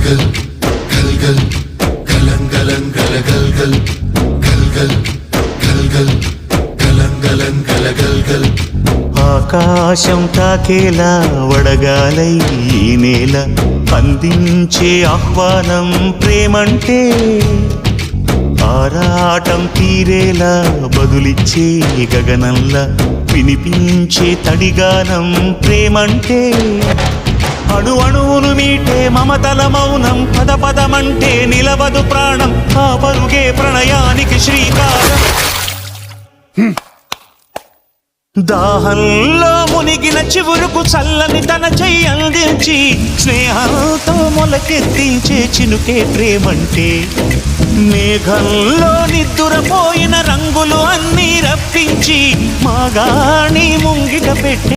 గల్ గల్ గల్ గలం గలం గల గల్ గల్ గల్ గల్ గల్ గలం గలం గల గల్ గల్. ఆకాశం తాకేలా వడగాలై ఈ నేల అందించే ఆహ్వానం ప్రేమంటే, ఆరాటం తీరేలా బదులిచ్చే గగనంలా వినిపించే తడిగానం ప్రేమంటే, అణు అణువును మీటే మమతల మౌనం పద పదమంటే నిలవదు ప్రాణం, ఆ పరుగే ప్రణయానికి శ్రీకారం. దాహంలో మునిగిన చివురుకు చల్లని తన చెయ్యి అందించి స్నేహంతో మొలకెత్తించే చినుకే ప్రేమంటే, మేఘంలో నిద్దురపోయిన రంగులు అన్నీ రప్పించి మాగాణి ముంగిట పెట్టి